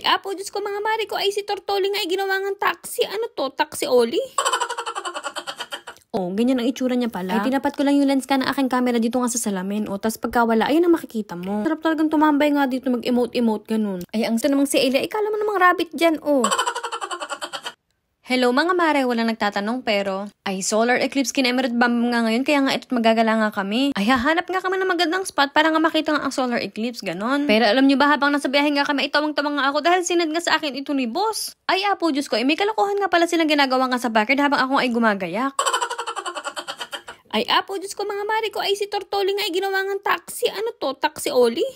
Apo, Diyos ko mga mare ko, ay si Tortoli nga ay ginawa ng taxi. Ano to? Taxi Oli? Oh, ganyan ang itsura niya pala. Ay, tinapat ko lang yung lens ka ng aking camera dito nga sa salamin. O, tas pagkawala, ayun ang makikita mo. Sarap talagang tumambay nga dito, mag-emote-emote, ganun. Ay, ang namang si Elia, ikala mo namang rabbit dyan, oh. Hello mga mare, walang nagtatanong pero ay solar eclipse kina Emerald Bam nga ngayon kaya nga ito't magagala nga kami. Ay hahanap nga kami ng magandang spot para nga makita nga ang solar eclipse, ganon. Pero alam nyo ba habang nasa biyahe nga kami, itawang-tawang nga ako dahil sinad nga sa akin ito ni boss. Ay apo, Diyos ko, may kalokohan nga pala silang ginagawa nga sa backyard habang ako ay gumagayak. Ay apo, Diyos ko mga mare ko, ay si Tortoli nga ay ginawa ng taxi. Ano to? Taxi Oli?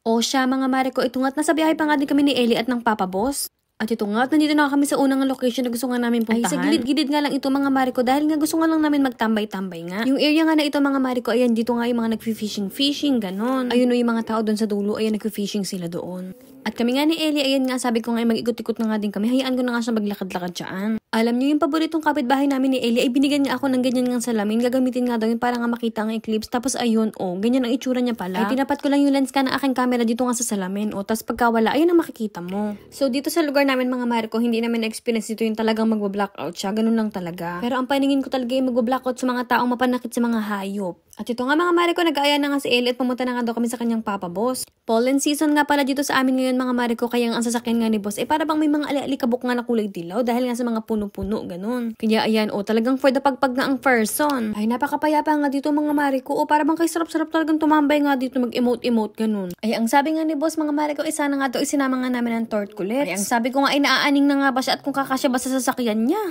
O siya mga mare ko, ito nga't nasa biyahe pa nga din kami ni Ellie at ng Papa Boss. At ito nga, nandito na kami sa unang location na gusto nga namin puntahan. Ay, sa gilid-gilid nga lang ito mga mare ko dahil nga gusto nga lang namin magtambay-tambay nga. Yung area nga na ito mga mare ko, ayan, dito nga yung mga nag-fishing, ganon. Ayun o yung mga tao doon sa dulo, ayan, nag-fishing sila doon. At kami nga ni Ellie, ayan nga, sabi ko nga, mag-ikot-ikot na nga din kami. Hayaan ko na nga siya maglakad-lakad dyan. Alam niyo yung paboritong kapitbahay namin ni Ellie, ay binigyan niya ako ng ganyan nga salamin. Gagamitin nga daw yun para nga makita ang eclipse. Tapos ayun, ganyan ang itsura niya pala. Ay, tinapat ko lang yung lens ka ng aking camera dito nga sa salamin. Tapos pagkawala, ayun ang makikita mo. So dito sa lugar namin mga mare ko, hindi namin experience dito yung talagang magwa-blackout siya. Ganun lang talaga. Pero ang paningin ko talaga yung magwa-blackout sa mga taong mapanakit sa mga hayop. At ito nga mga mare ko, nag-aaya na nga si Ellie at pumunta na nga daw kami sa kanyang Papa Boss. Pollen season nga pala dito sa amin ngayon mga mare ko, kaya ang sasakyan nga ni Boss para bang may mga ali-alikabok nga na kulay dilaw dahil nga sa mga puno-puno, ganun. Kaya ayan, talagang for the pagpag nga ang person. Ay, napakapayapa nga dito mga mare ko, para bang kay sarap-sarap talagang tumambay nga dito, mag-emote-emote, ganun. Ay, ang sabi nga ni Boss mga mare ko, sana nga daw isinama nga namin ng tortculets. Ay, ang sabi ko nga ay naaaning na nga ba siya at kung kakasya ba sa sasakyan niya.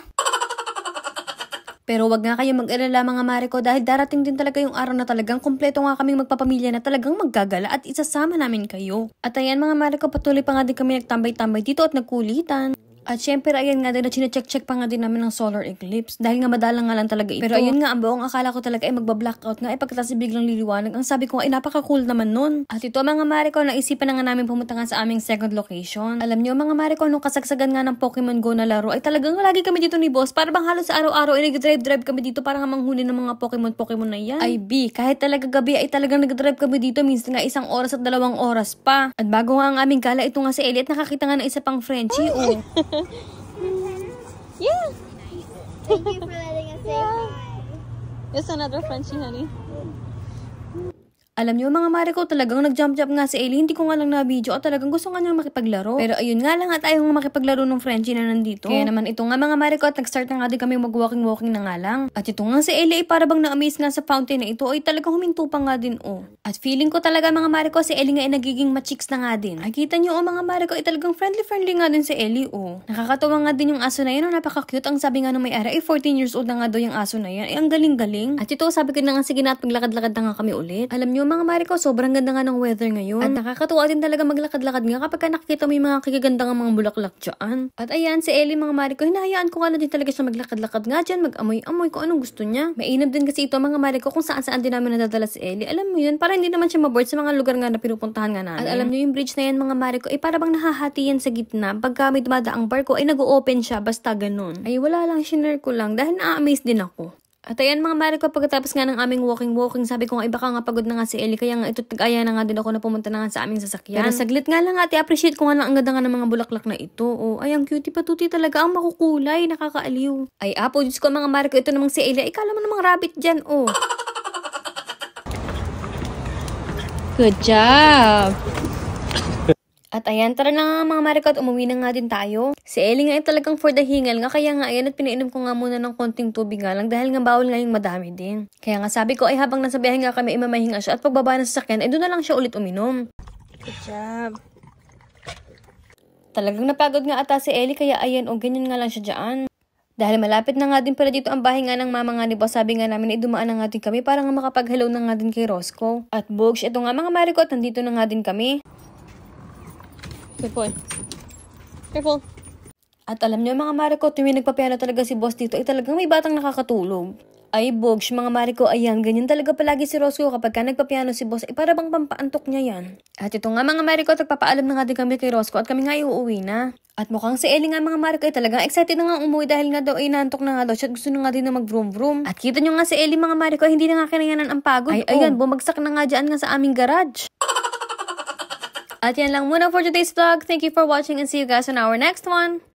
Pero wag nga kayo mag-alala mga mare ko dahil darating din talaga yung araw na talagang kompleto nga kaming magpapamilya na talagang maggagala at isasama namin kayo. At ayan mga mare ko, patuloy pa nga din kami nagtambay-tambay dito at nagkulitan. At syempre, ayan nga din na chine-check-check pa nga din namin ng solar eclipse. Dahil nga madalang nga lang talaga ito. Pero ayun nga, ang buong akala ko talaga ay magba-blackout nga. Pagkatapos biglang liliwanag. Ang sabi ko ay napaka-cool naman nun. At ito mga mare ko, naisipan na nga namin pumunta nga sa aming second location. Alam nyo mga mare ko, nung kasagsagan nga ng Pokemon Go na laro, ay talagang lagi kami dito ni Boss. Para bang halos sa araw-araw ay nag-drive kami dito para nga manghuli ng mga Pokemon na yan. Ay B, kahit talaga gabi ay talagang nag-drive kami dito. Minsan nga 1 oras at 2 oras pa. At bago nga ang aming gala, ito nga si Elliot, nakakita nga ng isa pang Frenchie. Yeah. Thank you for letting us say hi. There's another Frenchie, honey. Alam niyo mga mare ko, talagang nag-jump-jump nga si Ellie. Hindi ko nga lang na-video at talagang gusto nga niyang makipaglaro. Pero ayun nga lang at ayaw nga makipaglaro ng Frenchie na nandito. Kaya naman ito nga mga mare ko at nag-start na nga din kami mag-walking na nga lang. At ito nga si Ellie ay para bang na-amaze nga sa fountain na ito ay talagang huminto pa nga din At feeling ko talaga mga mare ko si Ellie nga ay nagiging ma-chicks na nga din. Ay kita niyo mga mare ko ay talagang friendly nga din si Ellie Nakakatawa nga din yung aso na yan. Napaka-cute. Ang sabi nga nung may-ari ay 14 years old na nga daw yung aso na yan. Ay ang galing-galing. At ito sabi ko na nga sige na at maglakad-lakad na nga kami ulit. Alam niyo mga mare ko, sobrang ganda nga ng weather ngayon. At nakakatuwa din talaga maglakad-lakad nga kapag nakikita mo yung mga kagaganda nga mga bulaklak dyan. At ayan, si Ellie mga mare ko, hinahayaan ko nga na din talaga siya maglakad-lakad nga dyan, mag-amoy-amoy kung anong gusto niya. Mainam din kasi ito mga mare ko kung saan-saan din namin nadadala si Ellie. Alam mo yun, para hindi naman siya maboard sa mga lugar nga na pinupuntahan nga namin. At alam niyo yung bridge na yan mga mare ko, ay para bang nahahati yan sa gitna. Pagka may dumadaang barko ay nag-o-open siya, basta ganun. Ay wala lang, shinare ko lang dahil na-amaze din ako. At ayan mga mare ko, pagkatapos nga ng aming walking, sabi ko nga baka nga pagod na nga si Ellie, kaya nga ito tag-aya na nga din ako na pumunta na nga sa aming sasakyan. Pero saglit nga lang ate, appreciate ko nga lang ang ganda nga ng mga bulaklak na ito. Ay ang cutie patuti talaga, ang makukulay, nakakaaliw. Ay apo, Diyos ko mga mare ko, ito namang si Ellie, ikala mo namang rabbit dyan, Good job! At ayan, tara na nga mga mare ko at umuwi na nga din tayo. Si Ellie nga ay talagang for the hingal nga, kaya nga ayan at pinainom ko nga muna ng konting tubig nga lang dahil nga bawal nga yung madami din. Kaya nga sabi ko ay habang nasa biyahe nga kami ay mamahinga siya at pagbaba ng sasakyan ay doon na lang siya ulit uminom. Good job. Talagang napagod nga ata si Ellie kaya ayan ganyan nga lang siya dyan. Dahil malapit na nga din pala dito ang bahay nga ng mama nga ni Boss, sabi nga namin ay dumaan na nga din kami para nga makapag-hello na nga din kay Roscoe. At Bogs, ito nga mga mare ko at nandito na nga din kami. Good boy. Careful. At alam niyo mga mare ko, tuwing nagpapiano talaga si Boss dito, ay talagang may batang nakakatulog. Ay Bogs, mga mare ko, ayan, ganyan talaga palagi si Roscoe kapag ka nagpapiano si Boss, ay para bang pampaantok niya yan. At ito nga mga mare ko, nagpapaalam na nga din kami kay Roscoe at kami nga iuuwi na. At mukhang si Ellie nga mga mare ko ay talagang excited na nga umuwi dahil nga daw ay naantok na nga daw siya at gusto na nga din na mag-vroom-vroom. At kita nyo nga si Ellie mga mare ko, hindi na nga kinayanan ang pagod. Ay ayan, bumagsak na nga dyan nga sa aming garage. At yan lang muna for today's vlog. Thank you for watching and see you guys on our next one.